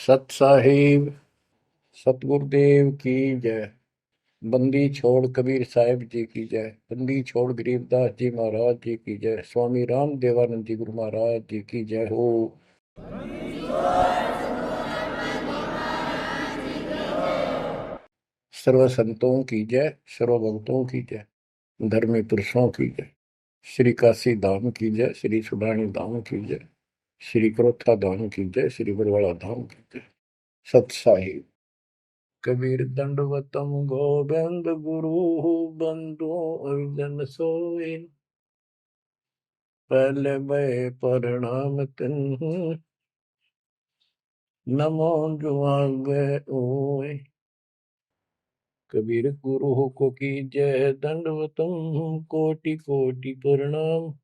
सत साहिब सतगुरुदेव की जय। बंदी छोड़ कबीर साहिब जी की जय। बंदी छोड़ गरीबदास जी महाराज जी की जय। स्वामी राम देवानंद जी गुरु महाराज जी की जय हो। सर्व संतों की जय, सर्व भक्तों की जय, धर्मी पुरुषों की जय। श्री काशी धाम की जय, श्री सुडानी धाम की जय, श्री क्रोथा धाम की जय, श्री बरवाड़ा धाम की जय। सत साहिब कबीर दंडवतम गोविंद गुरु बंधु अर्जन सोए। पहले भय प्रणाम तिन नमो जुआगे ओए। कबीर गुरु को की जय, दंडवतम कोटि कोटि प्रणाम।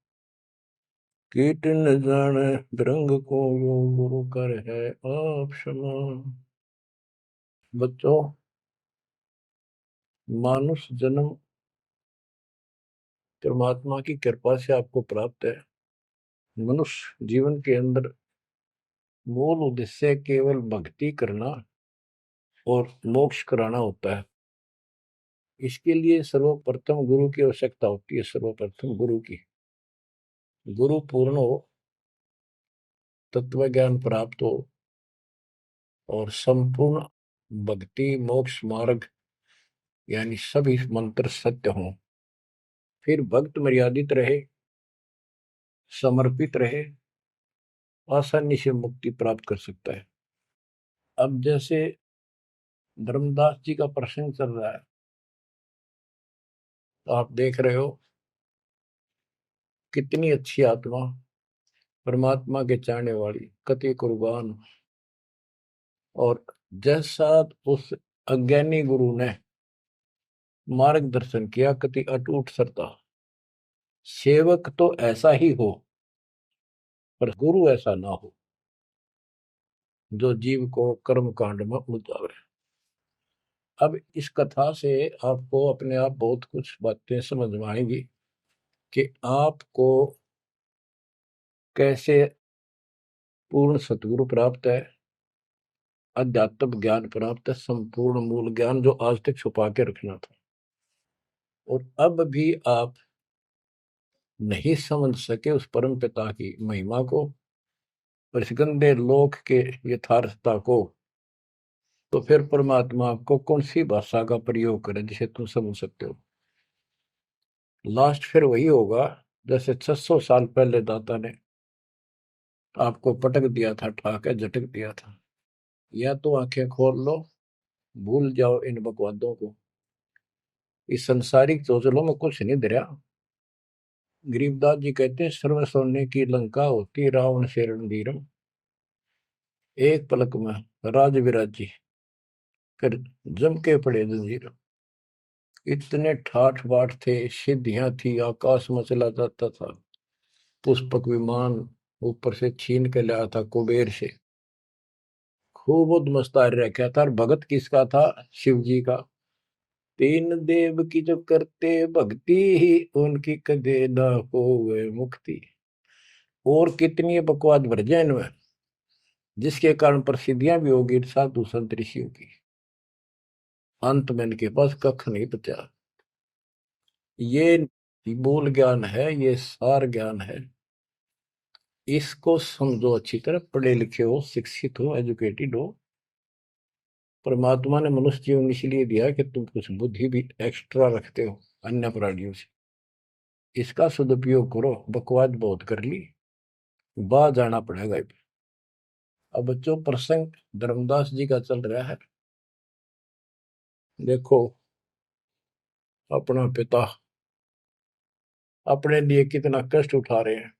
कीट न जाने रंग को यो गुरु कर है आप समान। बच्चों, मानुष जन्म परमात्मा की कृपा से आपको प्राप्त है। मनुष्य जीवन के अंदर मूल उद्देश्य केवल भक्ति करना और मोक्ष कराना होता है। इसके लिए सर्वप्रथम गुरु की आवश्यकता होती है। सर्वप्रथम गुरु की, गुरु पूर्ण हो, तत्व ज्ञान प्राप्त हो और संपूर्ण भक्ति मोक्ष मार्ग यानी सभी मंत्र सत्य हों, फिर भक्त मर्यादित रहे, समर्पित रहे, आसानी से मुक्ति प्राप्त कर सकता है। अब जैसे धर्मदास जी का प्रसंग चल रहा है, तो आप देख रहे हो कितनी अच्छी आत्मा, परमात्मा के चाहने वाली, कति कुर्बान। और जैसा उस अज्ञानी गुरु ने मार्गदर्शन किया, कति अटूट श्रद्धा। सेवक तो ऐसा ही हो, पर गुरु ऐसा ना हो जो जीव को कर्म कांड में उलझावे। अब इस कथा से आपको अपने आप बहुत कुछ बातें समझ में आएंगी कि आपको कैसे पूर्ण सतगुरु प्राप्त है, अध्यात्म ज्ञान प्राप्त है, संपूर्ण मूल ज्ञान जो आज तक छुपा के रखना था। और अब भी आप नहीं समझ सके उस परम पिता की महिमा को और इस गंदे लोक के यथार्थता को, तो फिर परमात्मा आपको कौन सी भाषा का प्रयोग करे जिसे तुम समझ सकते हो। लास्ट फिर वही होगा जैसे 600 साल पहले दाता ने आपको पटक दिया था, ठाके झटक दिया था। या तो आंखें खोल लो, भूल जाओ इन बकवादों को। इस संसारिक चोचलों में कुछ नहीं धरा। गरीबदास जी कहते हैं, सर्व सोने की लंका होती रावण से रणधीरम। एक पलक में राज विराजी कर जम के पड़े जंजीर। इतने ठाठ बाट थे, सिद्धियां थी, आकाश में चला जाता था। पुष्पक विमान ऊपर से छीन के लाया था कुबेर से। खूब उद्मस्तार रखा था। और भगत किसका था? शिव जी का। तीन देव की जो करते भक्ति ही उनकी कदे न होवे मुक्ति। और कितनी बकवाद भर जाए इनमें, जिसके कारण प्रसिद्धियां भी होगी साधु संत ऋषियों की। अंत में इनके पास कख नहीं बचा। ये मूल ज्ञान है, ये सार ज्ञान है। इसको समझो अच्छी तरह, पढ़े लिखे हो, शिक्षित हो, एजुकेटेड हो। परमात्मा ने मनुष्य जीवन इसलिए दिया कि तुम कुछ बुद्धि भी एक्स्ट्रा रखते हो अन्य प्राणियों से। इसका सदुपयोग करो। बकवाद बहुत कर ली, बाहर जाना पड़ेगा। अब बच्चों, प्रसंग धर्मदास जी का चल रहा है। देखो, अपना पिता अपने लिए कितना कष्ट उठा रहे हैं।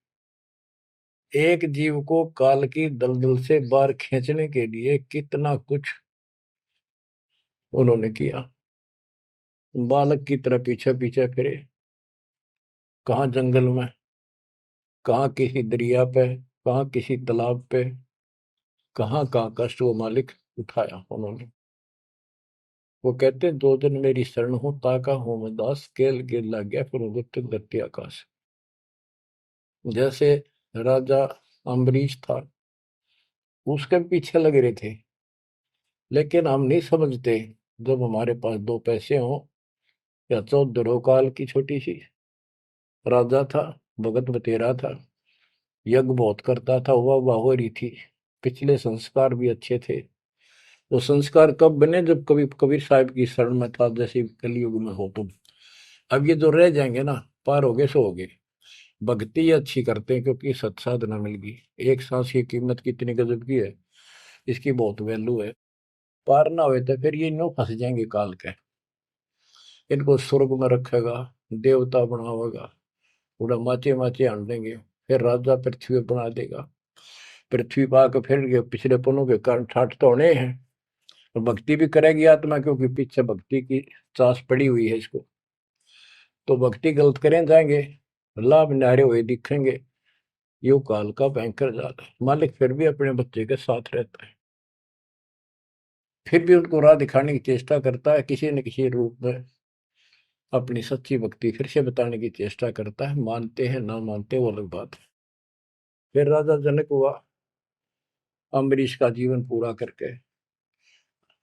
एक जीव को काल की दलदल से बाहर खींचने के लिए कितना कुछ उन्होंने किया। बालक की तरह पीछे पीछे फिरे, कहाँ जंगल में, कहाँ किसी दरिया पे, कहाँ किसी तालाब पे, कहाँ कहाँ कष्ट वो मालिक उठाया उन्होंने। वो कहते हैं, दो दिन मेरी शरण हो, ताका हूं मैं दास, केल गिर लग गया फिर गुप्त धरती आकाश। जैसे राजा अम्बरीश था, उसके पीछे लगे रहे थे। लेकिन हम नहीं समझते, जब हमारे पास दो पैसे हों या 14 काल की छोटी सी राजा था, भगत बतेरा था, यज्ञ बहुत करता था, वाह हो रही थी, पिछले संस्कार भी अच्छे थे। वो संस्कार कब बने? जब कभी कबीर साहब की शरण में था, जैसे कलयुग में हो तुम। अब ये जो रह जाएंगे ना, पार हो गए सो हो गए। भक्ति अच्छी करते हैं क्योंकि सत्साधना मिल गई। एक सांस की कीमत कितनी गजब की है, इसकी बहुत वैल्यू है। पार ना हुए तो फिर ये नो फंस जाएंगे काल के। इनको स्वर्ग में रखेगा, देवता बनावेगा, उड़ा माचे माचे आन देंगे, फिर राजा पृथ्वी पर बना देगा। पृथ्वी पर आकर फिर ये पिछले पुण्यों के कारण ठाठ तो होने हैं, और भक्ति भी करेगी आत्मा, क्योंकि पीछे भक्ति की चास पड़ी हुई है इसको। तो भक्ति गलत करें जाएंगे, लाभ नारे हुए दिखेंगे। यो काल का भयंकर जाल है। मालिक फिर भी अपने बच्चे के साथ रहता है, फिर भी उनको राह दिखाने की चेष्टा करता है, किसी न किसी रूप में अपनी सच्ची भक्ति फिर से बताने की चेष्टा करता है। मानते हैं ना मानते वो अलग बात है। फिर राजा जनक हुआ अम्बरीश का जीवन पूरा करके,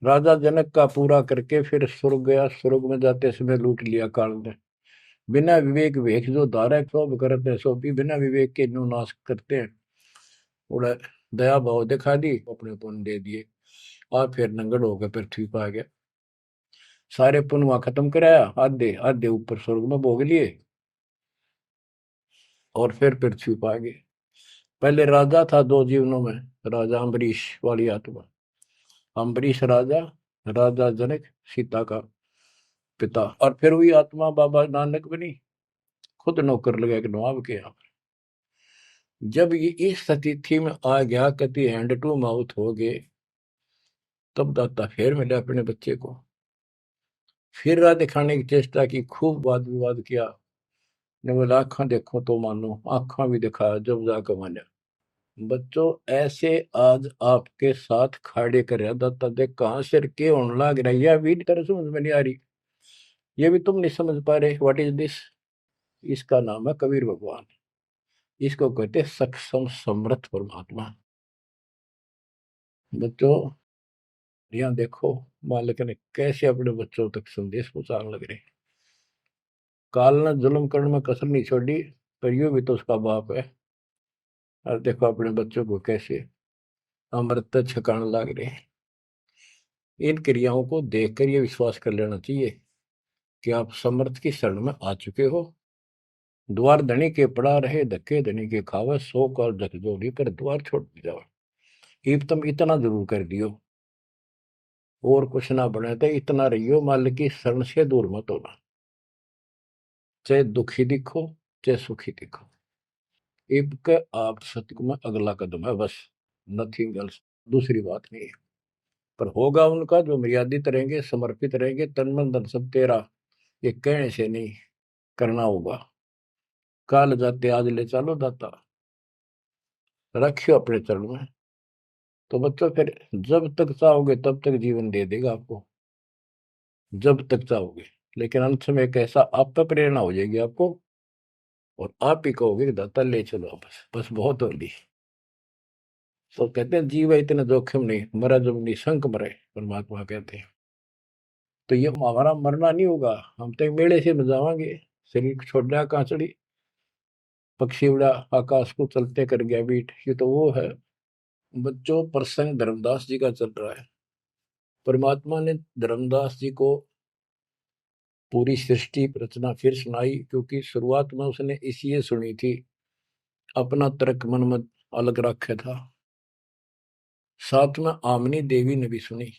राजा जनक का पूरा करके फिर स्वर्ग गया। स्वर्ग में जाते समय लूट लिया काल ने। बिना विवेक वेख जो धारा सब करते सो भी बिना विवेक के न्यू नाश करते हैं। उड़ा दया भाव दिखा दी, अपने पुण्य दे दिए, और फिर नंगड़ होकर पृथ्वी पर आ गया। सारे पुण्य वहां खत्म कराया, आधे आधे ऊपर स्वर्ग में भोग लिए, और फिर पृथ्वी पर आ गए। पहले राजा था दो जीवनों में, राजा अम्बरीश वाली आत्मा। अम्बरीश राजा, राजा जनक सीता का पिता, और फिर वही आत्मा बाबा नानक बनी, खुद नौकर लगा के नवाब के यहाँ। जब ये इस स्थिति में आ गया, कति हैंड टू माउथ हो गए, तब दाता फिर मिले अपने बच्चे को। फिर राह दिखाने की चेष्टा की, खूब वाद विवाद किया। ने बोला आंखा देखो तो मानो, आंखा भी दिखाया जब जाकर माना। बच्चों ऐसे आज आपके साथ खड़े कर दाता देख कहां सिर के होने लग रहा है, यह भी तरह समझ में नहीं आ रही, ये भी तुम नहीं समझ पा रहे। What is this? इसका नाम है कबीर भगवान। इसको कहते हैं सक्षम समर्थ परमात्मा। बच्चों यहाँ देखो, मालिक ने कैसे अपने बच्चों तक संदेश पहुंचाने लग रहे। काल ने जुल्म करने में कसर नहीं छोड़ी, पर यूं भी तो उसका बाप है। और देखो अपने बच्चों को कैसे अमृत छकाने लग रहे। इन क्रियाओं को देखकर ये विश्वास कर लेना चाहिए कि आप समर्थ की शरण में आ चुके हो। द्वार धनी के पड़ा रहे, धक्के धनी के खावे, 100 काल झकझोरी पर द्वार छोड़ जाओ। ईब तुम इतना जरूर कर दियो, और कुछ ना बने तो इतना रहियो, मालिक की शरण से दूर मत होना। चाहे दुखी दिखो, चाहे सुखी दिखो, ईब के आप सत्य में अगला कदम है बस, नथिंग एल्स। दूसरी बात नहीं है। पर होगा उनका जो मर्यादित रहेंगे, समर्पित रहेंगे, तन मन धन सब तेरा, ये कहने से नहीं, करना होगा। काल जाते आज ले चलो दाता, रखियो अपने चरण में। तो बच्चों फिर जब तक चाहोगे तब तक जीवन दे देगा आपको, जब तक चाहोगे। लेकिन अंत में एक ऐसा आप पर प्रेरणा हो जाएगी आपको, और आप ही कहोगे कि दाता ले चलो, बस बस बहुत होगी। तो कहते हैं जीव इतने जोखिम नहीं, मरा जब निशंक मरे, परमात्मा कहते हैं। तो ये हमारा मरना नहीं होगा, हम तो मेले से बजावांगे। शरीर छोड़ दिया कांचड़ी, पक्षी उड़ा आकाश को चलते कर गया बीट, ये तो वो है। बच्चों प्रसंग धर्मदास जी का चल रहा है। परमात्मा ने धर्मदास जी को पूरी सृष्टि रचना फिर सुनाई, क्योंकि शुरुआत में उसने इसलिए सुनी थी, अपना तर्क मन में अलग रखा था। साथ में आमनी देवी ने भी सुनी,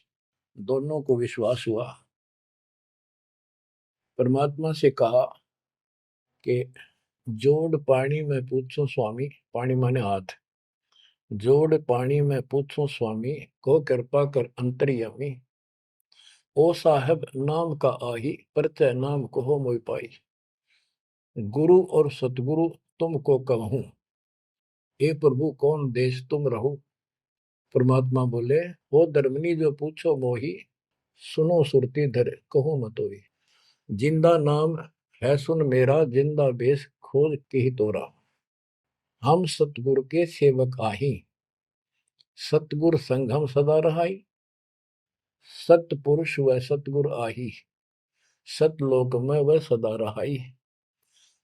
दोनों को विश्वास हुआ। परमात्मा से कहा कि जोड़ पानी में पूछो स्वामी, पानी माने हाथ, जोड़ पानी में पूछो स्वामी, को कृपा कर अंतर्यामी, ओ साहब नाम का आही, परचय नाम कहो मोहि पाई, गुरु और सतगुरु तुमको कहूं, हे प्रभु कौन देश तुम रहो। परमात्मा बोले, हो धर्मनी जो पूछो मोही, सुनो सुरती धर कहो मतोई, जिंदा नाम है सुन मेरा, जिंदा बेस खोज के ही तोरा, हम सतगुरु के सेवक आही, सतगुर संग हम सदा रहाई, सतपुरुष व सतगुर आही, सतलोक में वह सदा रहाई।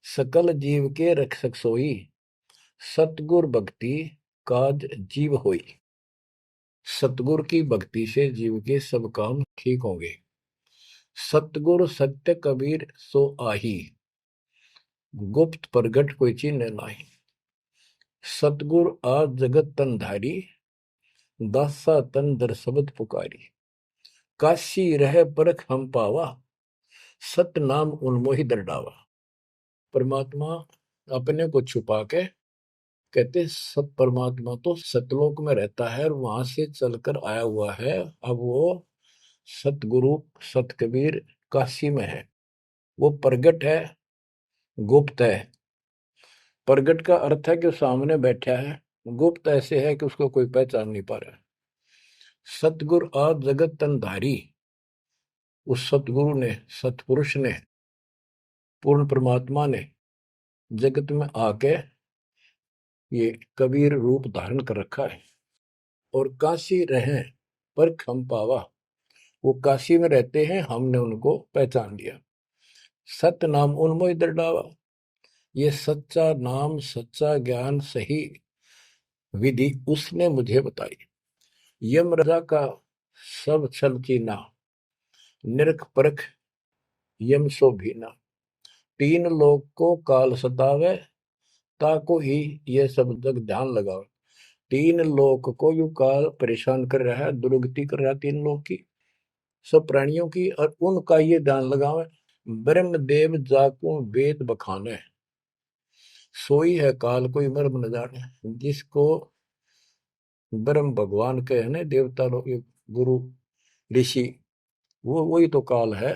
सकल जीव के रक्षक सोई, सतगुर भक्ति काज जीव होई। सतगुर की भक्ति से जीव के सब काम ठीक होंगे। सतगुर सत्य कबीर सो आही, गुप्त प्रगट कोई चिन्ह नाही। सतगुर आज जगत तन धारी, दासा तन दर शब्द पुकारी। काशी रह परख हम पावा, सत नाम उन्मोहि दरडावा। परमात्मा अपने को छुपा के कहते सत परमात्मा तो सतलोक में रहता है और वहां से चलकर आया हुआ है। अब वो सतगुरु सत कबीर काशी में है। वो प्रगट है, गुप्त है। प्रगट का अर्थ है कि सामने बैठा है, गुप्त ऐसे है कि उसको कोई पहचान नहीं पा रहा। सतगुरु आज जगत तन धारी, उस सतगुरु ने, सतपुरुष ने, पूर्ण परमात्मा ने जगत में आके ये कबीर रूप धारण कर रखा है। और काशी रहे पर खम पावा, वो काशी में रहते हैं, हमने उनको पहचान लिया। सत नाम उन्मोहि दरडावा, ये सच्चा नाम, सच्चा ज्ञान, सही विधि उसने मुझे बताई। यम राजा का सब छल चीना, निरख परख यम सो भीना। तीन लोग को काल सतावे, ताको ही ये सब जग ध्यान लगाओ। तीन लोग को यू काल परेशान कर रहा है, दुर्गति कर रहा है तीन लोग की, सब प्राणियों की, और उनका ये ध्यान लगावे। ब्रह्म देव जाको वेद बखाने, सोई है काल कोई मर्म न जाने। जिसको ब्रह्म भगवान के है ना, देवता लोग, गुरु ऋषि, वो वही तो काल है।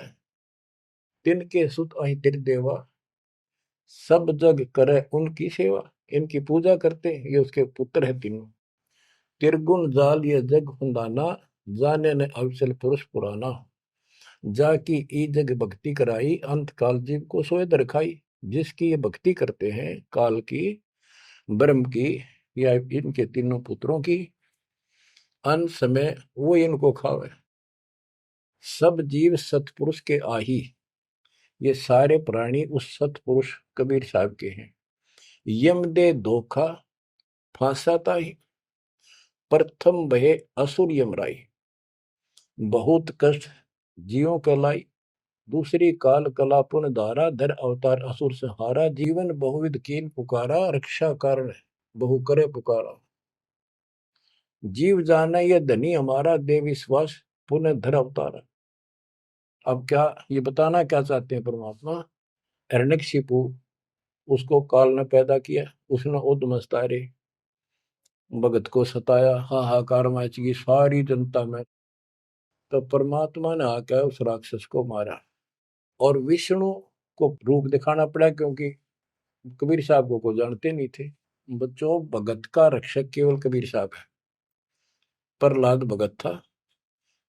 तिनके सुत अहि तिर देवा, सब जग करे उनकी सेवा। इनकी पूजा करते, ये उसके पुत्र है तीनों। तिरगुण जाल ये जग फंदाना, जाने ने अवसल पुरुष पुराना। जाकी ई जग भक्ति कराई, अंत काल जीव को सोए दरखाई। जिसकी ये भक्ति करते हैं काल की, ब्रह्म की, या इनके तीनों पुत्रों की, अंत समय वो इनको खावे। सब जीव सतपुरुष के आही, ये सारे प्राणी उस सतपुरुष कबीर साहब के हैं। यम दे धोखा फांसाता ही, प्रथम बहे असुर यमराई। बहुत कष्ट जीवों के लाई, दूसरी काल कला पुन धारा। धर अवतार असुर संहारा, जीवन बहुविध कीन पुकारा। रक्षा कारण बहु करे पुकारा। जीव जाना ये धनी हमारा, दे विश्वास पुनः धर अवतारा। अब क्या ये बताना क्या चाहते हैं परमात्मा? हिरण्यकशिपु, उसको काल ने पैदा किया, उसने उद्मस्तारे भगत को सताया, हाहाकार मची सारी जनता में। तो परमात्मा ने आकर उस राक्षस को मारा और विष्णु को रूप दिखाना पड़ा, क्योंकि कबीर साहब को जानते नहीं थे। बच्चों, भगत का रक्षक केवल कबीर साहब है। प्रहलाद भगत था,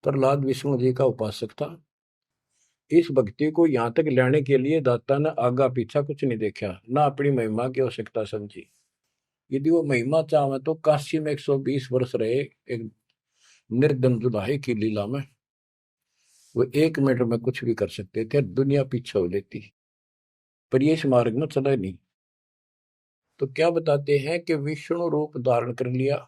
प्रहलाद विष्णु जी का उपासक था। इस भक्ति को यहाँ तक लाने के लिए दाता ने आगा पीछा कुछ नहीं देखा, ना अपनी महिमा की आवश्यकता समझी। यदि वो महिमा चाहे तो काशी में 120 वर्ष रहे एक निर्धन जुलाहे की लीला में, वो 1 मिनट में कुछ भी कर सकते थे, दुनिया पीछे हो लेती, पर ये इस मार्ग में चला नहीं। तो क्या बताते हैं कि विष्णु रूप धारण कर लिया,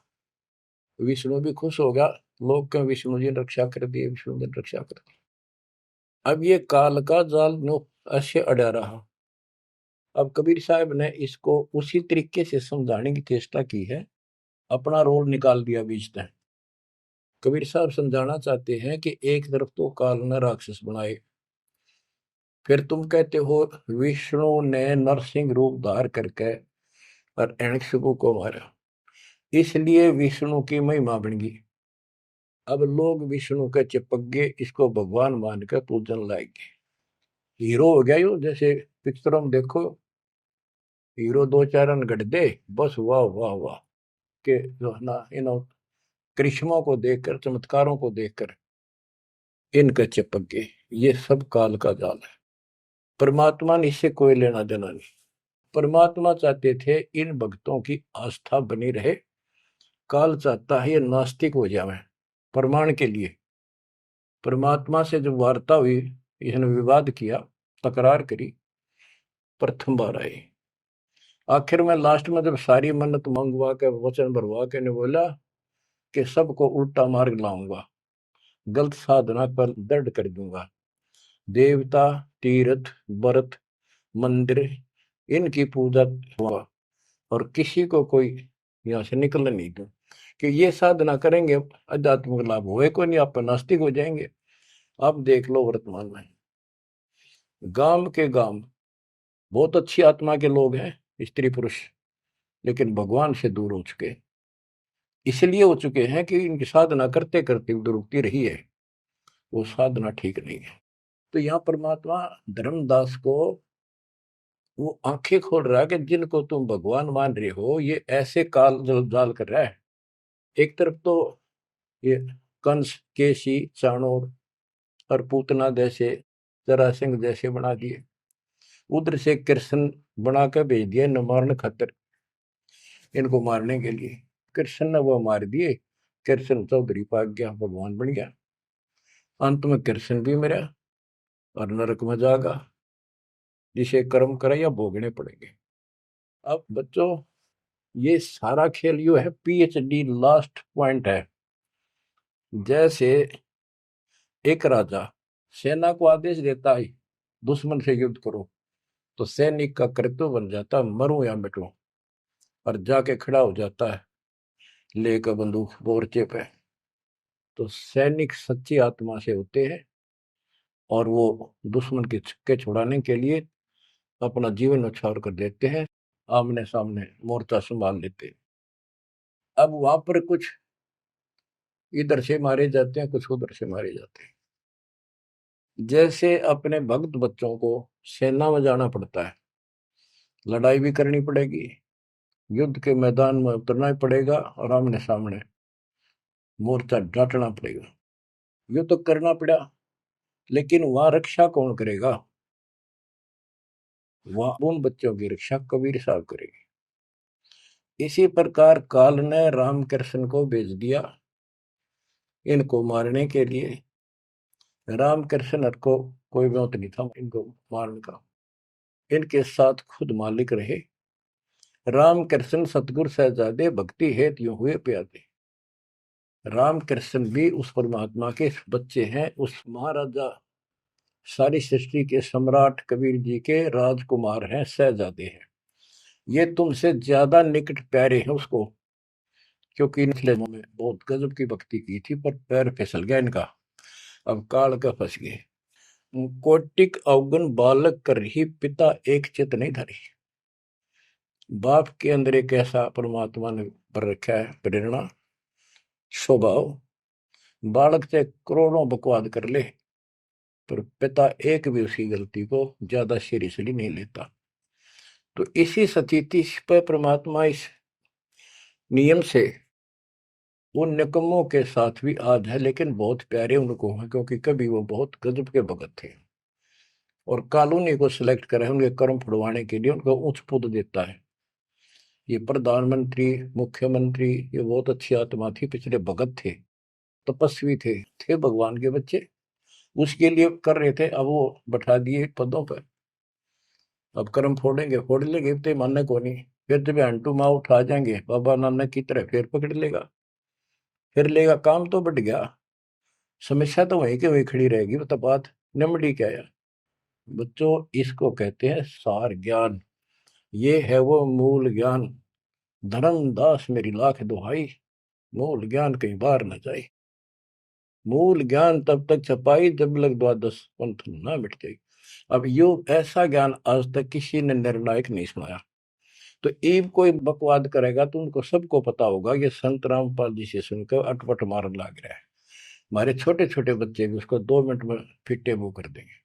विष्णु भी खुश हो गया, लोग कहें विष्णु जी ने रक्षा कर दी, विष्णु जी ने रक्षा कर दी। अब ये काल का जाल नो ऐसे अड़ा रहा। अब कबीर साहब ने इसको उसी तरीके से समझाने की चेष्टा की है, अपना रोल निकाल दिया बीच में। कबीर साहब समझाना चाहते हैं कि एक तरफ तो काल ने राक्षस बनाए, फिर तुम कहते हो विष्णु ने नरसिंह रूप धार करके और हिरण्यकशिपु को मारा, इसलिए विष्णु की महिमा बन गई। अब लोग विष्णु के चिपक गए, इसको भगवान मानकर पूजन लाएंगे। हीरो हो गया यो, जैसे पिक्चरों में देखो हीरो 2-4 रन गढ़ दे, बस वाह वाह वाह के जो है ना, इन करिश्मों को देखकर, चमत्कारों को देखकर इनके चिपक गए। ये सब काल का जाल है, परमात्मा ने इससे कोई लेना देना नहीं। परमात्मा चाहते थे इन भक्तों की आस्था बनी रहे, काल चाहता है ये नास्तिक हो जाए प्रमाण के लिए। परमात्मा से जब वार्ता हुई, इसने विवाद किया, तकरार करी, प्रथम बार आई। आखिर में लास्ट में जब सारी मन्नत मंगवा के वचन भरवा के ने बोला कि सबको उल्टा मार्ग लाऊंगा, गलत साधना पर दृढ़ कर दूंगा, देवता, तीर्थ, व्रत, मंदिर, इनकी पूजा हुआ, और किसी को कोई यहाँ से निकलने नहीं दूं, कि ये साधना करेंगे आध्यात्मिक लाभ होए को नहीं, आप नास्तिक हो जाएंगे। अब देख लो वर्तमान में गांव के गांव बहुत अच्छी आत्मा के लोग हैं, स्त्री पुरुष, लेकिन भगवान से दूर हो चुके, इसलिए हो चुके हैं कि इनकी साधना करते करते दुरुक्ति रही है, वो साधना ठीक नहीं है। तो यहाँ परमात्मा धर्मदास को वो आंखें खोल रहा है कि जिनको तुम भगवान मान रहे हो ये ऐसे काल जाल कर रहा है। एक तरफ तो ये कंस, केसी, चाणोर और पूतना जैसे, जरासिंह जैसे बना दिए, उधर से कृष्ण बना कर भेज दिया न मारने खातर, इनको मारने के लिए। कृष्ण ने वो मार दिए, कृष्ण चौधरी पाक गया, भगवान बन गया। अंत में कृष्ण भी मरा और नरक में जागा, जिसे कर्म करे या भोगने पड़ेंगे। अब बच्चों ये सारा खेल यो है, PhD लास्ट पॉइंट है। जैसे एक राजा सेना को आदेश देता है दुश्मन से युद्ध करो, तो सैनिक का कर्तव्य बन जाता मरूं या मिटूं, और जाके खड़ा हो जाता है लेकर बंदूक मोर्चे पे। तो सैनिक सच्ची आत्मा से होते हैं और वो दुश्मन के छक्के छुड़ाने के लिए अपना जीवन न्यौछावर कर देते हैं, आमने सामने मोर्चा संभाल लेते हैं। अब वहां पर कुछ इधर से मारे जाते हैं, कुछ उधर से मारे जाते हैं। जैसे अपने भक्त बच्चों को सेना में जाना पड़ता है, लड़ाई भी करनी पड़ेगी, युद्ध के मैदान में उतरना ही पड़ेगा और आमने सामने मोर्चा डांटना पड़ेगा। ये तो करना पड़ा, लेकिन वहां रक्षा कौन करेगा? वहां उन बच्चों की रक्षा कबीर साहब करेगी। इसी प्रकार काल ने रामकृष्ण को भेज दिया इनको मारने के लिए। रामकृष्ण को कोई मौत नहीं था इनको मारने का, इनके साथ खुद मालिक रहे। रामकृष्ण सतगुरु सहजादे भक्ति हेतु यूं हुए प्यादे। रामकृष्ण भी उस परमात्मा के बच्चे हैं, उस महाराजा सारी सृष्टि के सम्राट कबीर जी के राजकुमार हैं, सहजादे हैं। ये तुमसे ज्यादा निकट प्यारे हैं उसको, क्योंकि पिछले में बहुत गजब की भक्ति की थी, पर पैर फिसल गया इनका, अब काल का फंस गए। कोटिक अवगुण बालक कर ही पिता एक चित नहीं धरी। बाप के अंदर एक ऐसा परमात्मा ने पर रखा है प्रेरणा, स्वभाव, बालक से करोड़ों बकवाद कर ले पर पिता एक भी उसकी गलती को ज्यादा सीरियसली नहीं लेता। तो इसी स्थिति पर परमात्मा इस नियम से उन निकमों के साथ भी आज है, लेकिन बहुत प्यारे उनको हैं, क्योंकि कभी वो बहुत गजब के भगत थे और कॉलोनी को सिलेक्ट करे उनके कर्म फुड़वाने के लिए, उनको उच्च पद देता है। ये प्रधानमंत्री, मुख्यमंत्री, ये बहुत अच्छी आत्मा थी, पिछले भगत थे, तपस्वी थे भगवान के बच्चे, उसके लिए कर रहे थे। अब वो बैठा दिए पदों पर, अब कर्म फोड़ेंगे, फोड़ लेंगे, तो मानने को नहीं। फिर जब हंटू माँ उठा जाएंगे बाबा नानक की तरह, फिर पकड़ लेगा, फिर लेगा। काम तो बढ़ गया, समस्या तो वहीं के वहीं खड़ी रहेगी। वो तो बात निमड़ी क्या है बच्चों, इसको कहते हैं सार ज्ञान। ये है वो मूल ज्ञान। धर्मदास मेरी लाख दुहाई, मूल ज्ञान कहीं बाहर न जाए। मूल ज्ञान तब तक छपाई जब लग द्वादश पंथ ना मिट जाए। अब यो ऐसा ज्ञान आज तक किसी ने निर्णायक नहीं सुनाया। तो ईब कोई बकवाद करेगा तो उनको सबको पता होगा ये संत रामपाल जी से सुनकर अटपट मारन लग रहा है। हमारे छोटे छोटे बच्चे भी उसको 2 मिनट में फिटे मुंह कर देंगे।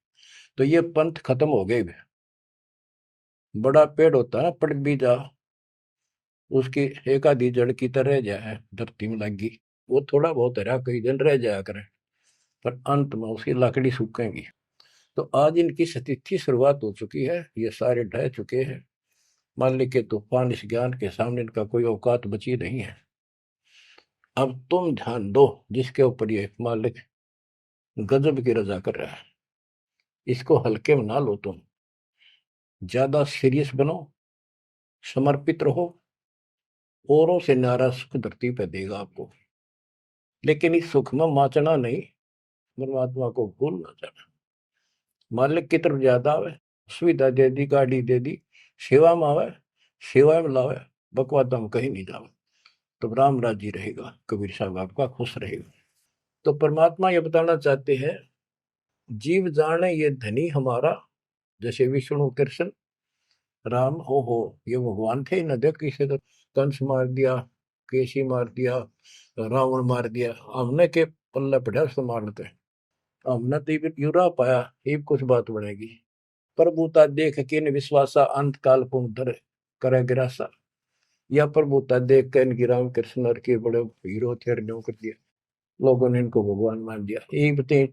तो ये पंथ खत्म हो गए। बड़ा पेड़ होता है ना, पड़ भी जा, उसकी एक आधी जड़ की तरह रह जाए धरती में लगी, वो थोड़ा बहुत हरा कई दिन रह जाया करे, पर अंत में उसकी लकड़ी सूखेगी। तो आज इनकी स्थिति शुरुआत हो चुकी है, ये सारे ढह चुके हैं। मालिक के तूफान इस ज्ञान के सामने इनका कोई औकात बची नहीं है। अब तुम ध्यान दो जिसके ऊपर ये मालिक गजब की रजा कर रहा है। इसको हल्के में ना लो, तुम ज्यादा सीरियस बनो, समर्पित रहो। औरों से न्यारा सुख धरती पे देगा आपको, लेकिन इस सुख में माचना नहीं, परमात्मा को भूल ना जाना। मालिक की तरफ ज्यादा आवे, सुविधा दे दी, गाड़ी दे दी, सेवा में आवे, सेवा में लावे, बकवादा में कहीं नहीं जावे, तो राम राजी रहेगा, कबीर साहब आपका खुश रहेगा। तो परमात्मा ये बताना चाहते हैं, जीव जाने ये धनी हमारा, जैसे विष्णु कृष्ण राम हो ये भगवान थे न, देख किसे तो कंस मार दिया, केसी मार दिया, रावण मार दिया, हमने के पल्ले पड़ा उसको मारते, हमने तो ये यूरा पाया, ये कुछ बात बनेगी। प्रभुता देख के इन विश्वासा, अंत काल पुनः करे गिरासा। या प्रभुता देख के इनकी राम कृष्ण और के बड़े हीरो थे, कर दिया, लोगों ने इनको भगवान मान दिया। यही बते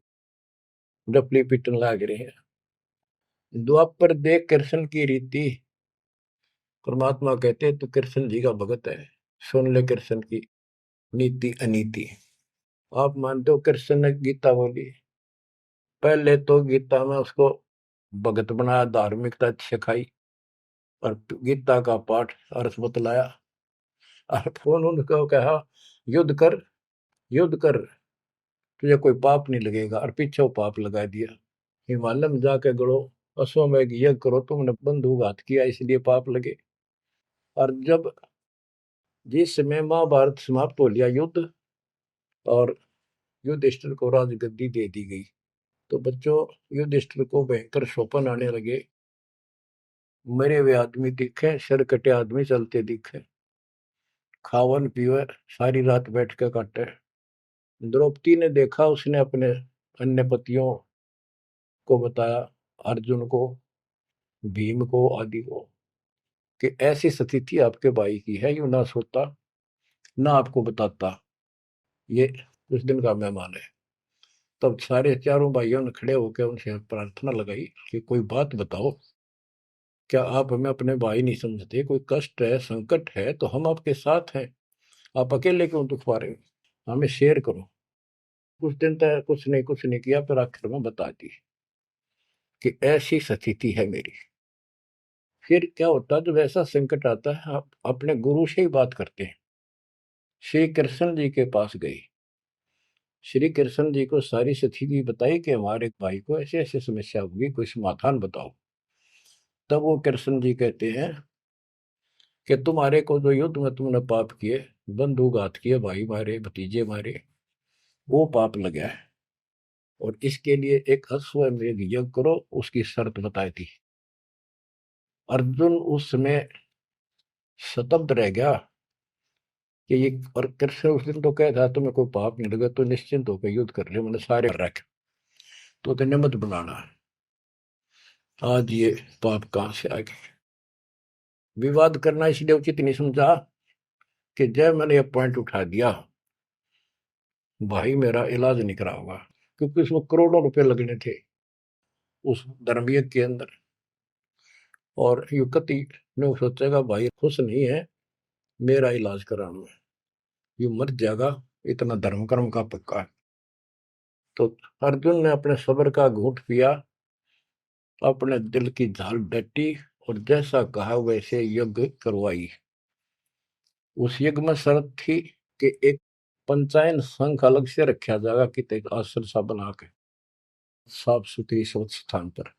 डपली पिटन लाग रहे हैं। द्वापर देख कृष्ण की रीति, परमात्मा कहते तू कृष्ण जी का भगत है, सुन ले कृष्ण की नीति अनीति। आप मानते हो कृष्ण ने गीता बोली, पहले तो गीता में उसको भगत बनाया, धार्मिकता सिखाई, और गीता का पाठ अर्थ बतलाया, और फोन उनको कहा युद्ध कर, युद्ध कर, तुझे कोई पाप नहीं लगेगा, और पीछे वो पाप लगा दिया। हिमालय में जाके गड़ो, अश्वमेघ यज्ञ करो, तुमने बंधुघात किया इसलिए पाप लगे। और जब जिस समय महाभारत समाप्त हो लिया युद्ध, और युधिष्ठिर को राजगद्दी दे दी गई, तो बच्चों युधिष्ठिर को भयंकर शोपन आने लगे, मरे हुए आदमी दिखे, सर कटे आदमी चलते दिखे, खावन पीवे सारी रात बैठ के काटे। द्रौपदी ने देखा, उसने अपने अन्य पतियों को बताया, अर्जुन को, भीम को, आदि को, कि ऐसी स्थिति आपके भाई की है, यू ना सोता ना आपको बताता, ये उस दिन का मेहमान है। तब सारे चारों भाइयों ने खड़े होकर उनसे प्रार्थना लगाई कि कोई बात बताओ, क्या आप हमें अपने भाई नहीं समझते? कोई कष्ट है, संकट है तो हम आपके साथ हैं, आप अकेले क्यों दुख पा रहे हो? हमें शेयर करो। कुछ दिन तक कुछ नहीं किया, फिर आखिर में बता दी कि ऐसी स्थिति है मेरी। फिर क्या होता है, जब ऐसा संकट आता है, आप अपने गुरु से ही बात करते हैं। श्री कृष्ण जी के पास गई, श्री कृष्ण जी को सारी स्थिति बताई कि हमारे भाई को ऐसे ऐसे समस्या होगी, कोई समाधान बताओ। तब वो कृष्ण जी कहते हैं कि तुम्हारे को जो युद्ध में तुमने पाप किए, बंधुघात किए, भाई मारे, भतीजे मारे, वो पाप लगा है, और इसके लिए एक अश्वमेध यज्ञ करो, उसकी शर्त बताई थी। अर्जुन उस समय स्तब्ध रह गया कि ये, और कृष्ण उस दिन तो कह था तुम्हें कोई पाप नहीं लगा तो निश्चिंत होकर युद्ध कर ले, मैंने सारे रख, तो तेने मत बनाना। आज ये पाप कहां से आ गए? विवाद करना इसलिए उचित नहीं समझा कि जब मैंने ये पॉइंट उठा दिया, भाई मेरा इलाज नहीं करा होगा, क्योंकि उसमें करोड़ों रुपए लगने थे उस धर्मयज्ञ के अंदर। और युवती ने सोचेगा भाई खुश नहीं है मेरा इलाज कराने में, ये मर जाएगा, इतना धर्म कर्म का पक्का है। तो अर्जुन ने अपने सब्र का घूंट पिया, अपने दिल की झाल डटी, और जैसा कहा वैसे यज्ञ करवाई। उस यज्ञ में शर्त थी कि एक पंचायन संघ अलग से रखा जाएगा, कि एक आश्रम सा बना के साफ सुथरी स्वच्छ स्थान पर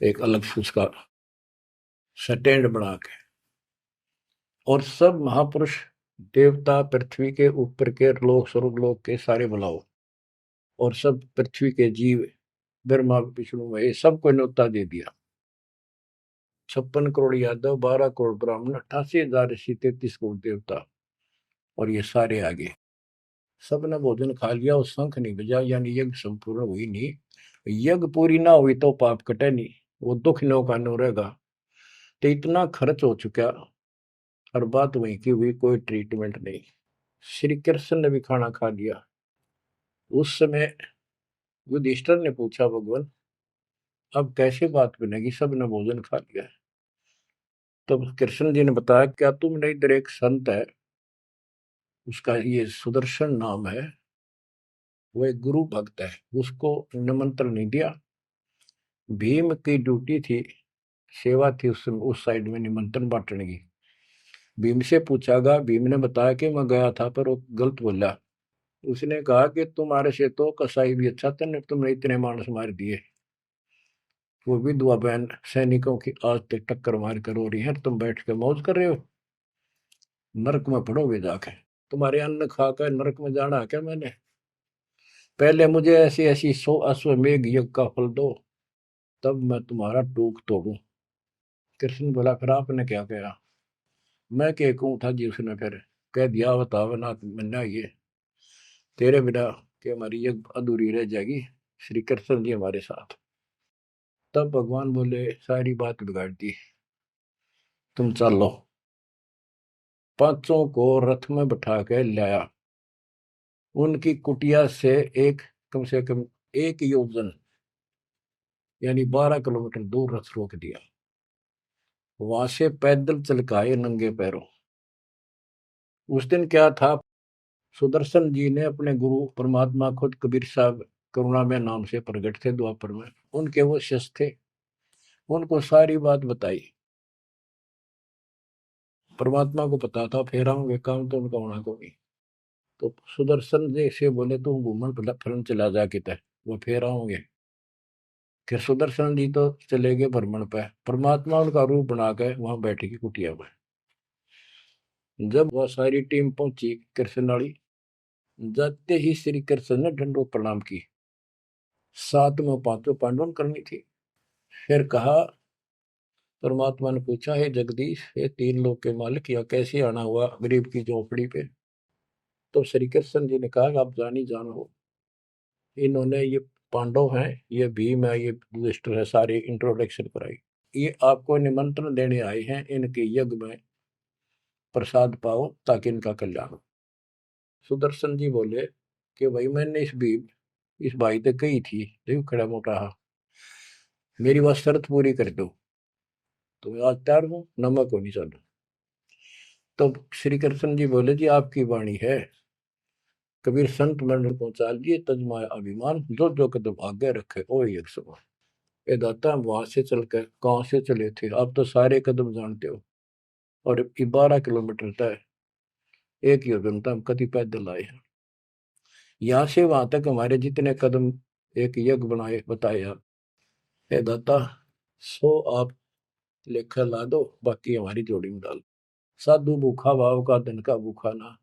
एक अलग से उसका स्टैंड बना के, और सब महापुरुष, देवता, पृथ्वी के ऊपर के लोक, स्वर्ग लोक के सारे बुलाओ, और सब पृथ्वी के जीव, ब्रह्मा विष्णु महेश, सबको न्योता दे दिया। 56 करोड़ यादव, 12 करोड़ ब्राह्मण, 88,000 ऋषि, 33 करोड़ देवता, और ये सारे आगे। सबने भोजन खा लिया, और शंख नहीं बजा, यानी यज्ञ संपूर्ण हुई नहीं। यज्ञ पूरी ना हुई तो पाप कटे नहीं, वो दुख नो का नो रहेगा। तो इतना खर्च हो चुका, और बात वहीं की हुई, कोई ट्रीटमेंट नहीं। श्री कृष्ण ने भी खाना खा लिया। उस समय युधिष्ठिर ने पूछा, भगवान अब कैसे बात बनेगी, सबने भोजन खा लिया है। तब कृष्ण जी ने बताया, क्या तुमने इधर एक संत है, उसका ये सुदर्शन नाम है, वो एक गुरु भक्त है, उसको निमंत्रण नहीं दिया। भीम की ड्यूटी थी, सेवा थी उस साइड में निमंत्रण बांटने की। भीम से पूछा गया, भीम ने बताया कि मैं गया था पर वो गलत बोला। उसने कहा कि तुम्हारे से तो कसाई भी अच्छा था, तुमने इतने मानस मार दिए। वो विधवा बहन सैनिकों की आज तक टक्कर मार कर हो रही है, तुम बैठ के मौज कर रहे हो, नरक में पड़ोगे जाके। तुम्हारे अन्न खाकर नरक में जाना है क्या मैंने? पहले मुझे ऐसी ऐसी 100 अश्वमेघ यज्ञ का फल दो, तब मैं तुम्हारा टूक तोड़ू। कृष्ण बोला, फिर आपने क्या कहा? मैं क्या कहूँ था जी? उसने फिर कह दिया, बताओ ना मन्ना, ये तेरे बिना कि हमारी यज्ञ अधूरी रह जाएगी, श्री कृष्ण जी हमारे साथ। तब भगवान बोले, सारी बात बिगाड़ दी, तुम चलो। पांचों को रथ में बैठा के लाया, उनकी कुटिया से एक, कम से कम 1 योजन यानी 12 किलोमीटर दूर रथ रोक दिया। वहां से पैदल चल के आए नंगे पैरों। उस दिन क्या था, सुदर्शन जी ने अपने गुरु परमात्मा खुद कबीर साहब करुणा में नाम से प्रकट थे द्वापर में, उनके वो शिष्य थे, उनको सारी बात बताई। परमात्मा को पता था फेरा होंगे काम तो उनका होना को नहीं। तो सुदर्शन जी से बोले, तुम घूमन फिरन चला जा किते, वो फेरा होंगे। कि सुदर्शन जी तो चले गए भ्रमण पे, परमात्मा उनका रूप बना के वहां बैठेगी कुटिया में। जब वह सारी टीम पहुंची कृष्ण वाली, जाते ही श्री कृष्ण ने दंडोत प्रणाम की। साथ में पांचों पांडवन करनी थी। फिर कहा, परमात्मा ने पूछा, हे जगदीश, हे तीन लोक के मालिक, यह कैसे आना हुआ गरीब की झोपड़ी पे? तो श्री कृष्ण जी ने कहा, आप जानी जान हो, इन्होंने ये पांडव हैं, ये भीम है, ये युधिष्ठिर है, सारी इंट्रोडक्शन कराई। ये आपको निमंत्रण देने आए हैं, इनके यज्ञ में प्रसाद पाओ ताकि इनका कल्याण हो। सुदर्शन जी बोले कि भाई मैंने इस भाई तक कही थी, देखो खड़ा मोटा हा, मेरी बात शर्त पूरी कर दो तो मैं आज तैयार हूँ, नमक हो नहीं चालू। तो श्री कृष्ण जी बोले, जी आपकी वाणी है, कबीर संत मंडल पहुंचा दिए, तजमाया अभिमान, जो जो कदम आगे रखे ओ एक समान। ये दाता, हम वहां से चलकर कहाँ से चले थे, आप तो सारे कदम जानते हो, और 12 किलोमीटर तय, 1 योजन तक हम कभी पैदल आए हैं। यहाँ से वहां तक हमारे जितने कदम एक यज्ञ बनाए बताए आप, हे दाता, 100 आप लेखा ला दो, बाकी हमारी जोड़ी में डाल। साधु भूखा भाव का, धन का भूखा ना।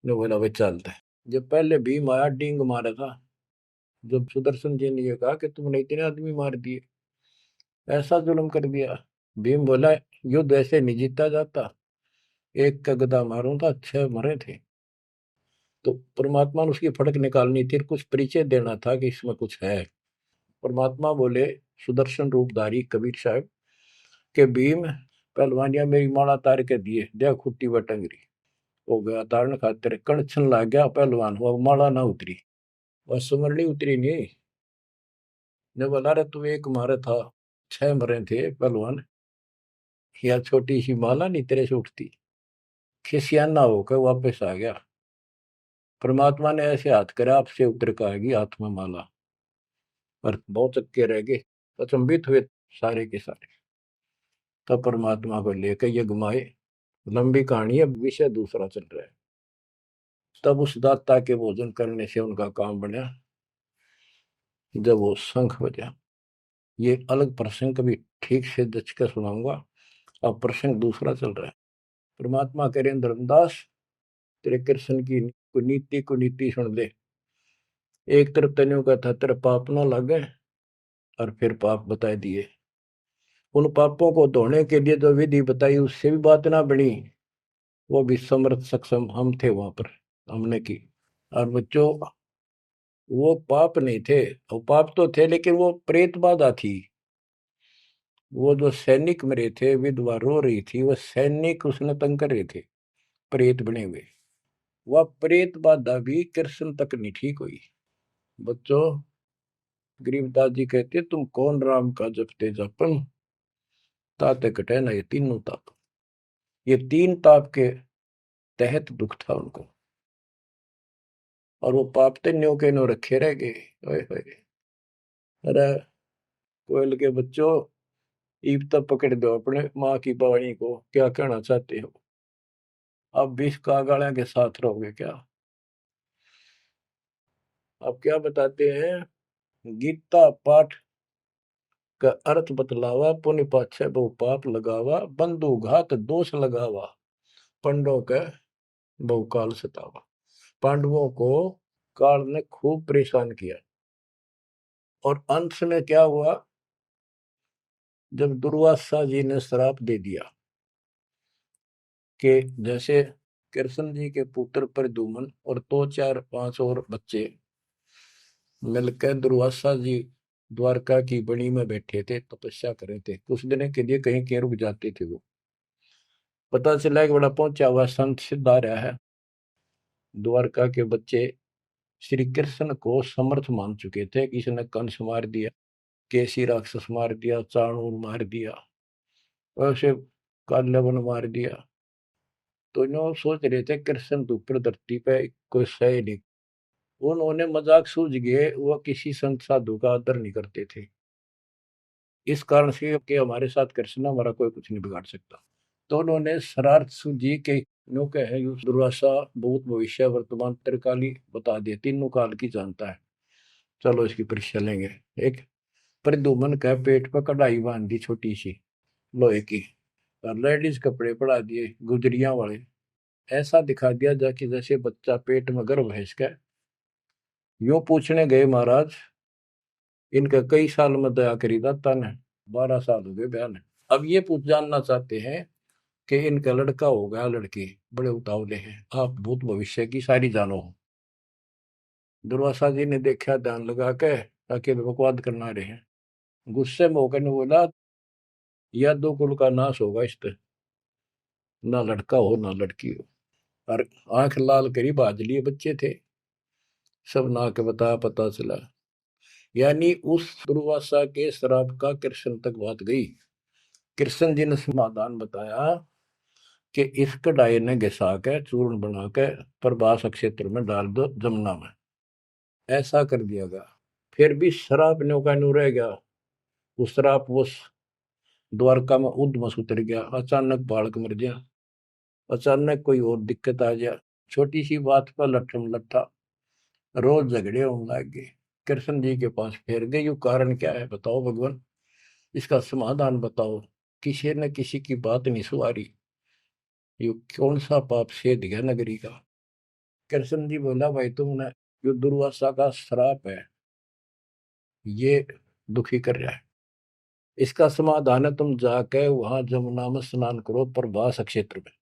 ने बोला, वे चलते हैं। जब पहले भीम आया, डींग मारा था, जब सुदर्शन जी ने ये कहा कि तुमने इतने आदमी मार दिए, ऐसा जुल्म कर दिया। भीम बोला, युद्ध ऐसे नहीं जीता जाता, एक का गदा मारूं था 6 मरे थे। तो परमात्मा ने उसकी फड़क निकालनी थी, कुछ परिचय देना था कि इसमें कुछ है। परमात्मा बोले, सुदर्शन रूपधारी कबीर साहब के भीम, पहलवानिया मेरी माला तार के दिए, दे खुट्टी व टंगरी। हो गया तारण खातिर, कणछन लाग गया पहलवान, वो माला ना उतरी, वह सुमरनी उतरी नहीं। ने बोला, रे तू एक मारे था, 6 मरे थे पहलवान, या छोटी सी माला नहीं तेरे से उठती। खिसियाना होकर वापस आ गया। परमात्मा ने ऐसे हाथ करे, आपसे उतर कर आएगी हाथ में माला, और बहुत चक्के रह गए, अचंभित हुए सारे के सारे। तब परमात्मा को लेकर ये घुमाए। लंबी कहानी है, विषय दूसरा चल रहा है। तब उस दाता के भोजन करने से उनका काम बना, जब वो शंख बजा। ये अलग प्रसंग कभी ठीक से जच कर सुनाऊंगा, अब प्रसंग दूसरा चल रहा है। परमात्मा कह रहे, धर्मदास, तेरे कृष्ण की कुनीति कुनीति सुन ले। एक तरफ तनियों का था, तेरे पाप ना लगे, और फिर पाप बताए दिए। उन पापों को धोने के लिए जो विधि बताई, उससे भी बात ना बनी, वो भी समर्थ सक्षम हम थे वहां पर, हमने की। और बच्चों, वो पाप नहीं थे, वो पाप तो थे लेकिन वो प्रेत बाधा थी। वो जो सैनिक मरे थे, विधवा रो रही थी, वो सैनिक उसने तंग कर रहे थे, प्रेत बने हुए। वह प्रेत बाधा भी कृष्ण तक नहीं ठीक हुई। बच्चों, गरीबदास जी कहते, तुम कौन राम का जपते जपन, ताते कटे ना ये तीनों ताप। ये 3 ताप के तहत दुख था उनको। और वो पाप ते न्यो के न्यो रखे रह गए। ओए होए। अरे कोयल के बच्चों, ईब तक पकड़ दो अपने माँ की वाणी को, क्या कहना चाहते हो? अब विष का गाड़ा के साथ रहोगे क्या? अब क्या बताते हैं? गीता पाठ का अर्थ बतलावा, पुण्य पाछे बहु पाप लगावा, बंधु घात दोष लगावा, पंडों के बहुकाल सतावा। पांडवों को काल ने खूब परेशान किया, और अंत में क्या हुआ? जब दुर्वासा जी ने श्राप दे दिया कि जैसे कृष्ण जी के पुत्र प्रद्युम्न और दो चार पांच और बच्चे मिलकर दुर्वासा जी द्वारका की बनी में बैठे थे, तपस्या कर रहे थे, कुछ दिन के लिए कहीं कहीं रुक जाते थे। वो पता चला कि बड़ा पहुंचा हुआ संत सिद्ध आ रहा है। द्वारका के बच्चे श्री कृष्ण को समर्थ मान चुके थे। किसी ने कंस मार दिया, केसी राक्षस मार दिया, चाणूर मार दिया, वैसे काल्यवन मार दिया। तो इन्होंने सोच रहे थे कृष्ण तो ऊपर धरती पे कोई सही नहीं। उन्होंने मजाक सूझ गए, वह किसी संत साधु का आदर नहीं करते थे, इस कारण से कि हमारे साथ कृष्ण हमारा कोई कुछ नहीं बिगाड़ सकता। तो उन्होंने शरारत सूझी के नो कहे दुर्वासा भूत भविष्य वर्तमान त्रिकाली बता दिए, तीनों काल की जानता है, चलो इसकी परीक्षा लेंगे। एक प्रद्युम्न का पेट पर कढ़ाई बांध दी छोटी सी लोहे की, और लेडीज कपड़े पड़ा दिए गुजरिया वाले, ऐसा दिखा दिया जाकि जैसे बच्चा पेट में गर्भ है इसका। यूं पूछने गए महाराज, इनका कई साल में दया करी दाता ने? 12 साल हो गए बयान। अब ये पूछ जानना चाहते हैं कि इनका लड़का हो गया लड़की, बड़े उतावले हैं, आप भूत भविष्य की सारी जानो हो। दुर्वासा जी ने देखा ध्यान लगा के, ताकि बकवाद करना रहे हैं। गुस्से में होकर ने बोला, यह दो कुल का नाश होगा इस पे, ना लड़का हो ना लड़की हो। और आंख लाल करी बाज लिए बच्चे थे, सब ना के बता पता चला। यानी उस दुर्वासा के श्राप का कृष्ण तक बात गई। कृष्ण जी ने समाधान बताया कि इस कढ़ाई ने घिसा के चूर्ण बना के प्रभास क्षेत्र में डाल दो जमुना में, ऐसा कर दिया गया। फिर भी शराब न्यो का न्यू रह गया। वो शराब वो द्वारका में उद्मस उतर गया, अचानक बालक मर गया, अचानक कोई और दिक्कत आ गया, छोटी सी बात पर लट्ठम लट्ठा, रोज झगड़े होने लग गए। कृष्ण जी के पास फिर गए, यू कारण क्या है बताओ भगवान, इसका समाधान बताओ। किसी ने किसी की बात नहीं सुधारी, यू कौन सा पाप सेध गया नगरी का? कृष्ण जी बोला, भाई तुमने, जो दुर्वासा का श्राप है ये दुखी कर रहा है, इसका समाधान है तुम जाके वहां जमुना में स्नान करो प्रभास क्षेत्र में,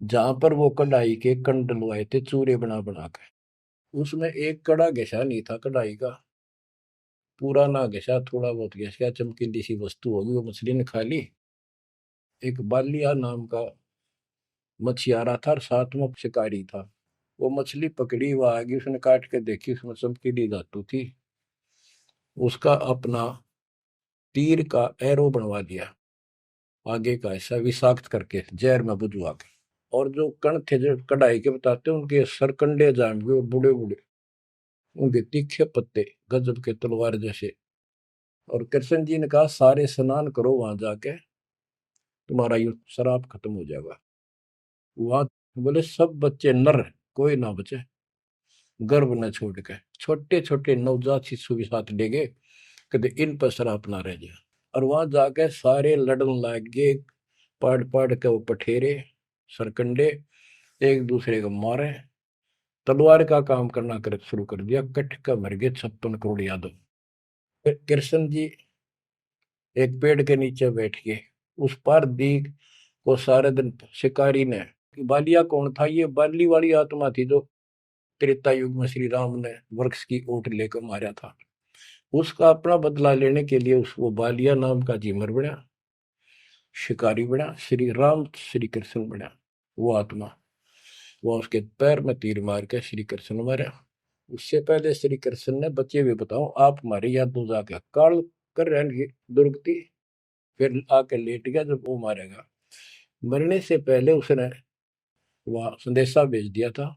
जहां पर वो कढ़ाई के कंड डलवाए थे चूरे बना बना के। उसमें एक कड़ा घिसा नहीं था कढ़ाई का, पूरा ना घिसा, थोड़ा बहुत घिस, चमकीली सी वस्तु होगी, वो मछली ने खा ली। एक बालिया नाम का मछियारा था और साथ में शिकारी था। वो मछली पकड़ी, वो आगे उसने काट के देखी, उसमें चमकीली धातु थी। उसका अपना तीर का एरो बनवा दिया, आगे का ऐसा विषाक्त करके जहर में बुझवा के। और जो कण थे जो कढ़ाई के बताते हैं, उनके सरकंडे जाम गए, बूढ़े बूढ़े, उनके तीखे पत्ते गजब के तलवार जैसे। और कृष्ण जी ने कहा, सारे स्नान करो वहां जाके, तुम्हारा ये शराब खत्म हो जाएगा। वहां बोले सब बच्चे नर, कोई ना बचे, गर्भ न छोड़ के, छोटे छोटे नवजात शिशु भी साथ ले गए, कदे इन पर शराब ना रह जाए। और वहां जाके सारे लड़न लग गए, पढ़ पढ़ के वो पठेरे सरकंडे एक दूसरे को मारे, तलवार का काम करना कर शुरू कर दिया। कट का मर गए 56 करोड़ यादव। फिर कृष्ण जी एक पेड़ के नीचे बैठ गए, उस पार दीख को सारे दिन शिकारी ने, बालिया कौन था? ये बाली वाली आत्मा थी जो त्रेता युग में श्री राम ने वृक्ष की ओट लेकर मारा था। उसका अपना बदला लेने के लिए उस वो बालिया नाम का जीमर बना, शिकारी बना, श्री राम श्री कृष्ण बना। वो आत्मा, वो उसके पैर में तीर मार के श्री कृष्ण मारा। उससे पहले श्री कृष्ण ने, बच्चे भी बताओ आप हमारे यहाँ दो जाके काल कर रहे दुर्गति, फिर आके लेट गया जब वो मारेगा। मरने से पहले उसने वह संदेशा भेज दिया था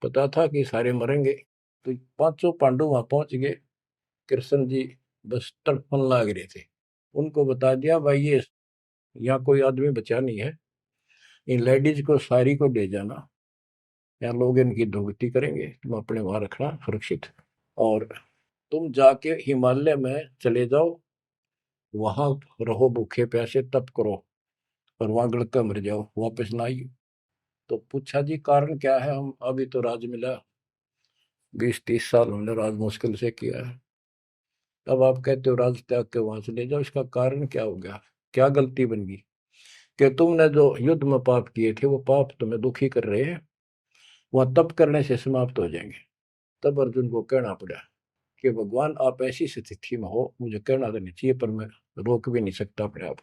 पता था कि सारे मरेंगे। तो पांचों पांडु वहां पहुंच गए। कृष्ण जी बस तड़पन लाग रहे थे। उनको बता दिया भाई ये यहाँ कोई आदमी बचा नहीं है, इन लेडीज को सारी को ले जाना, यहाँ लोग इनकी दुर्गति करेंगे, तुम अपने वहां रखना सुरक्षित। और तुम जाके हिमालय में चले जाओ, वहां रहो भूखे प्यासे तप करो, और वहां गड़का मर जाओ, वापस ना आइए। तो पूछा जी कारण क्या है? हम अभी तो राज मिला, 20-30 साल हमने राज मुश्किल से किया है, अब आप कहते हो राज त्याग के वहां चले जाओ, इसका कारण क्या हो गया? क्या गलती बन गई कि तुमने जो युद्ध में पाप किए थे वो पाप तुम्हें दुखी कर रहे हैं, वहां तप करने से समाप्त हो जाएंगे। तब अर्जुन को कहना पड़ा कि भगवान आप ऐसी स्थिति में हो, मुझे कहना तो नहीं चाहिए पर मैं रोक भी नहीं सकता अपने आप।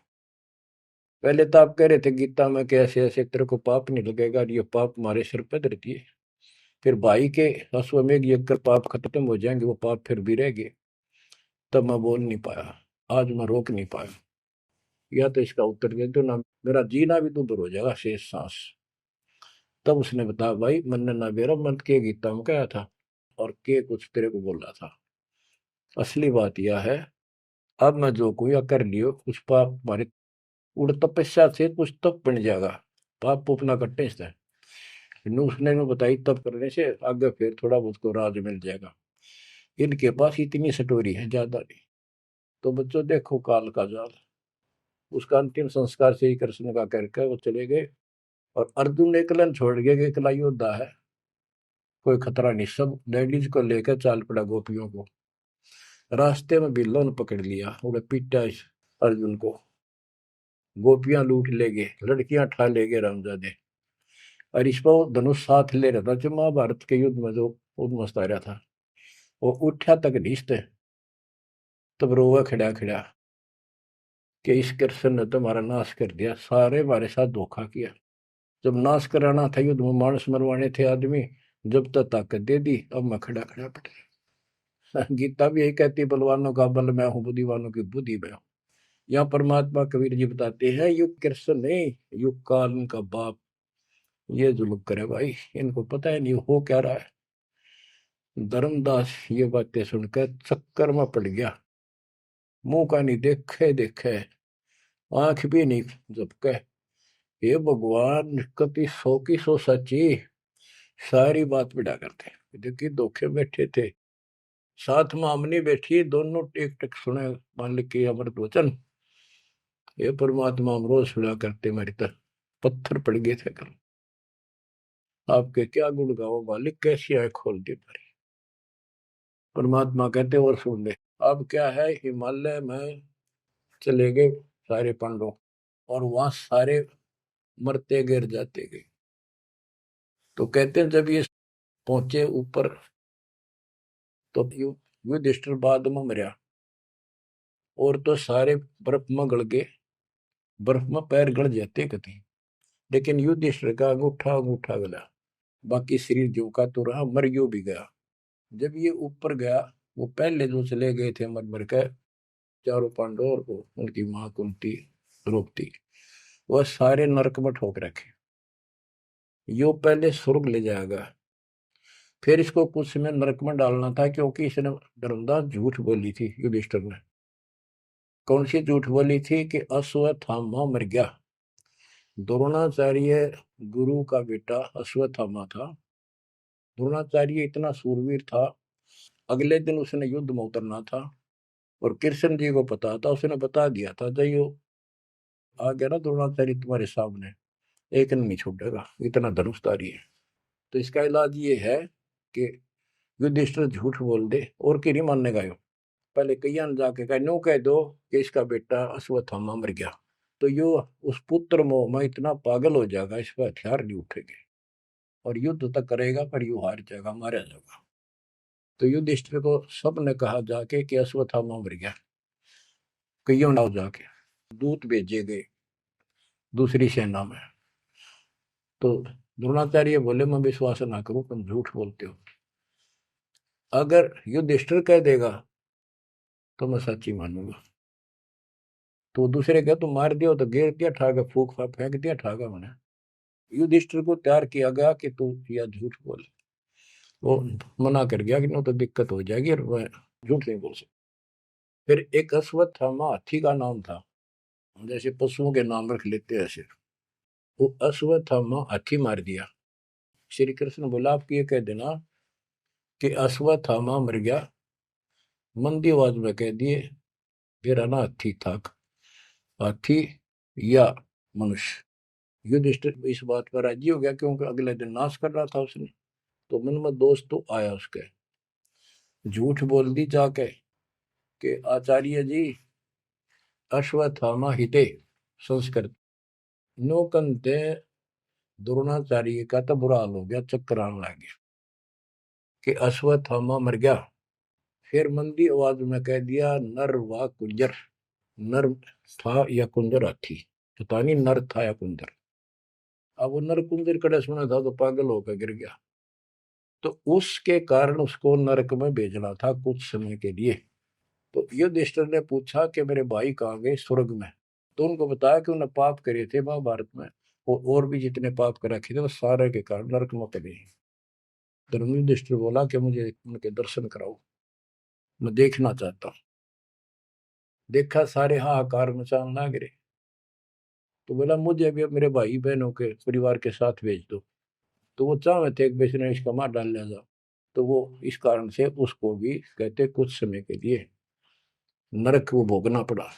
पहले तो आप कह रहे थे गीता में कि ऐसे ऐसे तेरे को पाप नहीं लगेगा, और ये पाप हमारे सिर पर धरती है। फिर भाई के अश्वमेध यज्ञ कर पाप खत्म हो जाएंगे, वो पाप फिर भी रह गए। तब मैं बोल नहीं पाया, आज मैं रोक नहीं पाया। या तो इसका उत्तर दे दो ना, मेरा जीना भी दूभर हो जाएगा शेष सांस। तब उसने बताया भाई मैंने ना मेरा मन के गीता में कहा था, और के कुछ तेरे को बोल रहा था। असली बात यह है, अब मैं जो कोई कर लियो कुछ पाप हमारे उड़ तपस्या से कुछ तप बन जाएगा, पाप पुपना कट्टे से। उसने में बताई तप करने से आगे फिर थोड़ा बहुत को राज मिल जाएगा। इनके पास इतनी स्टोरी है, ज्यादा नहीं। तो बच्चों देखो काल का जाल। उसका अंतिम संस्कार श्री कृष्ण का करके वो चले गए, और अर्जुन ने एकलन छोड़ गया कि एकला योद्धा है, कोई खतरा नहीं। सब लेडीज को लेकर चाल पड़ा गोपियों को। रास्ते में बिल्लो ने पकड़ लिया, उन्हें पीटा इस अर्जुन को। गोपियां लूट ले गए, लड़कियां ठा ले गए रामजादे। और इस पर धनुष साथ ले रहा था जो महाभारत के युद्ध में जो उद्मस्त आ रहा था, वो उठा तक ढीसते। तब रोवा खड़ा खड़ा कि इस कृष्ण ने तुम्हारा नाश कर दिया, सारे हमारे साथ धोखा किया। जब नाश कराना था युद्ध में, मानस मरवाने थे आदमी, जब तक ताकत दे दी, अब मैं खड़ा खड़ा पड़ गया। गीता भी यही कहती है, बलवानों का बल मैं हूँ, बुद्धिवानों की बुद्धि मैं हूँ। यहाँ परमात्मा कबीर जी बताते हैं युग कृष्ण नहीं, युग काल उनका बाप ये जुल्म करे भाई, इनको पता है नहीं हो क्या रहा है। धर्मदास ये बातें सुनकर चक्कर में पड़ गया, मुंह का नहीं देखे देखे, आंख भी नहीं झपके। ये भगवान कति 100 की 100 सच्ची, सारी बात बिड़ा करते। देखिए धोखे बैठे थे, साथ में हमने बैठी, दोनों टेक टेक सुने मालिक के अमृत वचन। ये परमात्मा हम रोज सुना करते, मेरी तरह पत्थर पड़ गए थे कल। आपके क्या गुण गाओ मालिक, कैसी आंख खोल दी मेरी। परमात्मा कहते और सुन ले। अब क्या है, हिमालय में चले गए सारे पांडव, और वहां सारे मरते गिर जाते गए। तो कहते हैं जब ये पहुंचे ऊपर, तो युधिष्ठिर बाद में मरा, और तो सारे बर्फ में गड़ गए, बर्फ में पैर गड़ जाते कभी। लेकिन युधिष्ठिर का अंगूठा अंगूठा गला, बाकी शरीर जो का तो रहा, मर गयो भी गया। जब ये ऊपर गया, वो पहले जो चले गए थे मर मर कर, चारों पांडव और वो उनकी मां कुंती द्रौपदी, वह सारे नरक में ठोक रखे। यो पहले स्वर्ग ले जाएगा, फिर इसको कुछ समय नरक में डालना था, क्योंकि इसने धर्मदास झूठ बोली थी युधिष्ठिर ने। कौन सी झूठ बोली थी? कि अश्वत्थामा मर गया। द्रोणाचार्य गुरु का बेटा अश्वत्थामा था। द्रोणाचार्य इतना सूरवीर था, अगले दिन उसने युद्ध में उतरना था, और कृष्ण जी को पता था, उसने बता दिया था जयो आ गया ना द्रोणाचार्य तुम्हारे सामने, एक नहीं छूटेगा, इतना धनुषधारी है। तो इसका इलाज ये है कि युधिष्ठिर झूठ बोल दे, और की नहीं मानने का। पहले कईयां ने जाके कहा नो कह दो कि इसका बेटा अश्वत्थामा मर गया, तो यो उस पुत्र मोह में इतना पागल हो जाएगा, इस पर हथियार नहीं उठेंगे, और युद्ध तक करेगा पर यू हार जाएगा, मारा जाएगा। तो युधिष्ठिर को सब ने कहा जाके कि अश्वत्थामा मर गया। कईयों ने जाके दूत भेजे गए दूसरी सेना में। तो द्रोणाचार्य बोले मैं विश्वास ना करूं, तुम झूठ बोलते हो। अगर युधिष्ठिर कह देगा तो मैं सच्ची मानूंगा। तो दूसरे क्या तुम मार दियो, तो गिर दिया ठागा, फूक फाक फेंक दिया ठागा मैंने। युधिष्ठिर को तैयार किया गया कि तू यह झूठ बोल। वो मना कर गया कि नो तो दिक्कत हो जाएगी और मैं झूठ नहीं बोल सकता। फिर एक अश्वत्थामा हाथी का नाम था, जैसे पशुओं के नाम रख लेते हैं ऐसे। वो अश्वत्थामा हाथी मार दिया। श्री कृष्ण बोला आप ये कह देना कि अश्वत्थामा मर गया, मंदी आवाज में कह दिए मेरा ना हाथी था, हाथी या मनुष्य। युधिष्ठिर इस बात पर राजी हो गया क्योंकि अगले दिन नाश कर रहा था उसने। तो मन में दोस्त तो आया उसके, झूठ बोल दी जाके कि आचार्य जी अश्वत्थामा हिते संस्कृत नौकंते द्रोणाचार्य का तो बुरा हाल हो गया, चक्कर आने लग गया कि अश्वत्थामा मर गया। फिर मंदी आवाज में कह दिया नर व कुंजर, नर था या कुंजर हाथी, पता नहीं नर था या कुंजर। अब वो नर कुंजर कड़े सुना था तो पागल होकर गिर गया। तो उसके कारण उसको नरक में भेजना था कुछ समय के लिए। तो युधिष्ठिर ने पूछा कि मेरे भाई कहाँ गए, स्वर्ग में। तो उनको बताया कि उन्होंने पाप करे थे महाभारत में, और भी जितने पाप कर रखे थे वो सारे के कारण नरक में पड़े। धर्म युधिष्ठिर बोला कि मुझे उनके दर्शन कराओ, मैं देखना चाहता हूँ। देखा सारे हाहाकार मचाने लग रहे। तो बोला मुझे भी अब मेरे भाई बहनों के परिवार के साथ भेज दो। तो वो चाहे थे कि बेचने इसका मार डाल लिया जाओ। तो वो इस कारण से उसको भी कहते कुछ समय के लिए नरक को भोगना पड़ा।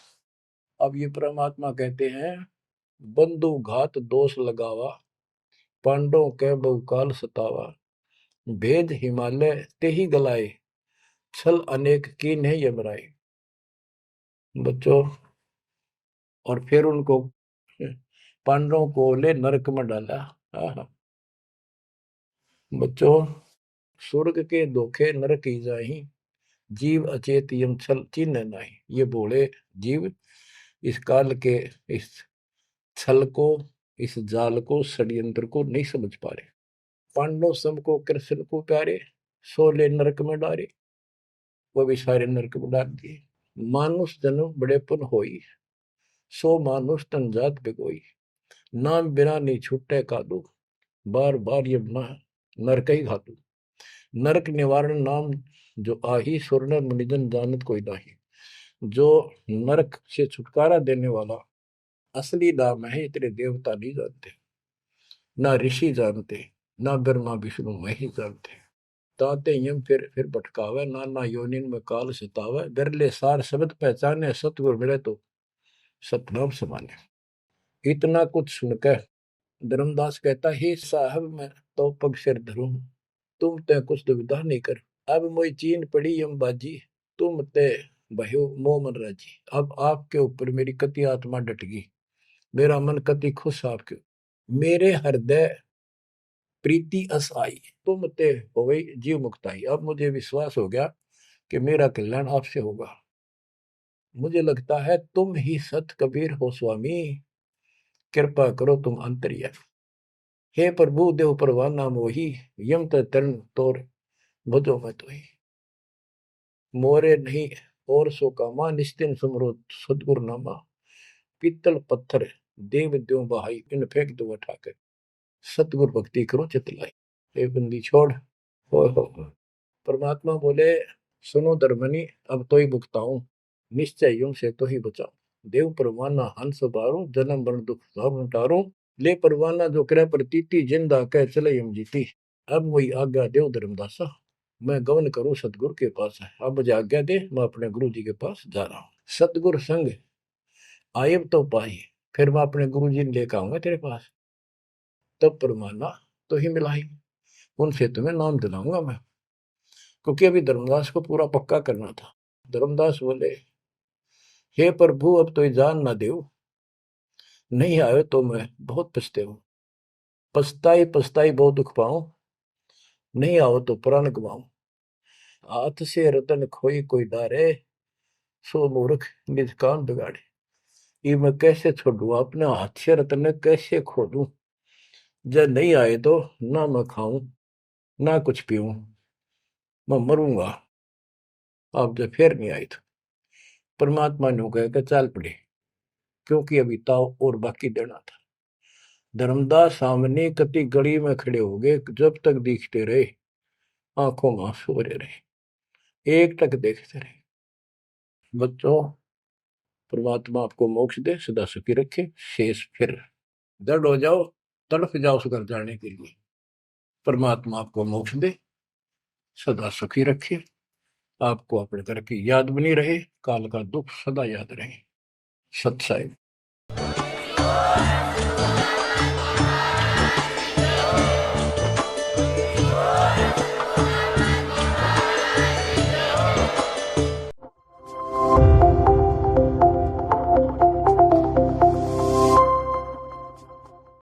अब ये परमात्मा कहते हैं बंधु घात दोष लगावा, पांडवों के बहुकाल सतावा, भेद हिमालय ते ही गलाए, छल अनेक की नहीं यमराए। बच्चों, और फिर उनको पांडवों को ले नरक में डाला। हाँ, बच्चों, स्वर्ग के धोखे नरक ही जाही, जीव अचेत यम छल चिन्ह नहीं। ये बोले जीव इस काल के इस छल को, इस जाल को, षड्यंत्र को नहीं समझ पा रहे। पांडव सम को कृष्ण को प्यारे, सोले नरक में डारे, वो भी सारे नरक में डाल दिए। मानुष जन्म बड़े पुन होई, सो मानुष तन जात बिगोई, नाम बिना नहीं छुट्टे कादू, बार बार ये नरक ही घातू। नरक निवारण नाम जो आही, सुरनर मुनिजन जानत कोई नाही। जो नरक से छुटकारा देने वाला असली नाम है, इतने देवता नहीं जानते, ना ऋषि जानते, ना ब्रह्मा विष्णु वही जानते। ताते यम फिर भटकावे, नाना योनिन में काल सतावे, बिरले सार शब्द पहचाने, सतगुर मिले तो सतनाम समाने। इतना कुछ सुनकर धर्मदास कहता ही साहब मैं तो पग सिर धरूं, तुम ते कुछ दुविधा नहीं कर। अब मोई चीन पड़ी यम बाजी, तुम ते भयो मोह मन राजी। अब आपके ऊपर मेरी कति आत्मा डट गई, मेरा मन कति खुश आपके। मेरे हृदय प्रीति अस आई, तुम ते हो गई जीव मुक्ताई। अब मुझे विश्वास हो गया कि मेरा कल्याण आपसे होगा। मुझे लगता है तुम ही सत कबीर हो स्वामी, कृपा करो तुम अंतर्यामी। हे प्रभु देव परवाना मोही, यम तरण तोर भजो मैं तो ही। मोरे नहीं और सो कामा, निस्तिन सुमरो सदगुरु नामा। पीतल पत्थर देव द्यो बहाई, इन फेंक दो उठाकर, सतगुरु भक्ति करो चितलाई। ये बंदी छोड़। हो परमात्मा बोले सुनो धर्मनी, अब तो ही भुगताऊं, निश्चय यूं से तो ही बचाऊं। देव परवाना हंस बारू, जन्म मरण दुख सब टारू। ले परवाना जो करे प्रतीति, जिंदा कह चले यम जीती। अब वही आज्ञा देव धर्मदासा, मैं गमन करूं सतगुरु के पास है। अब मुझे आज्ञा दे, मैं अपने गुरु जी के पास जा रहा हूँ। सतगुरु संग आयब तो पाई, फिर मैं अपने गुरु जी ने लेकर आऊंगा तेरे पास। तब परमाना तो ही मिलाई, उनसे तुम्हें नाम दिलाऊंगा मैं। क्योंकि अभी धर्मदास को पूरा पक्का करना था। धर्मदास बोले हे प्रभु अब तो जान ना दे, नहीं आए तो मैं बहुत पछते हूँ। पछताई पछताई बहुत दुख पाऊं, नहीं आओ तो प्राण गवाऊं। हाथ से रतन खोई कोई डारे, सो मूर्ख निज कान बिगाड़े। ये मैं कैसे छोड़ू, अपने हाथ से रतन कैसे खो दूं। जब नहीं आए तो ना मैं खाऊं ना कुछ पीऊं, मैं मरूंगा। आप जब फिर नहीं आए तो परमात्मा ने कहा कि चाल पड़े, क्योंकि अभी ताव और बाकी देना था। धर्मदास सामने कति गली में खड़े हो गए, जब तक दिखते रहे आंखों में आंसू भरे रहे, एक टक देखते रहे। बच्चों, परमात्मा आपको मोक्ष दे, सदा सुखी रखे, शेष फिर दृढ़ हो जाओ, तड़फ जाओ उस घर जाने के लिए। परमात्मा आपको मोक्ष दे, सदा सुखी रखे, आपको अपने घर की याद बनी रहे, काल का दुख सदा याद रहे। सत्साई।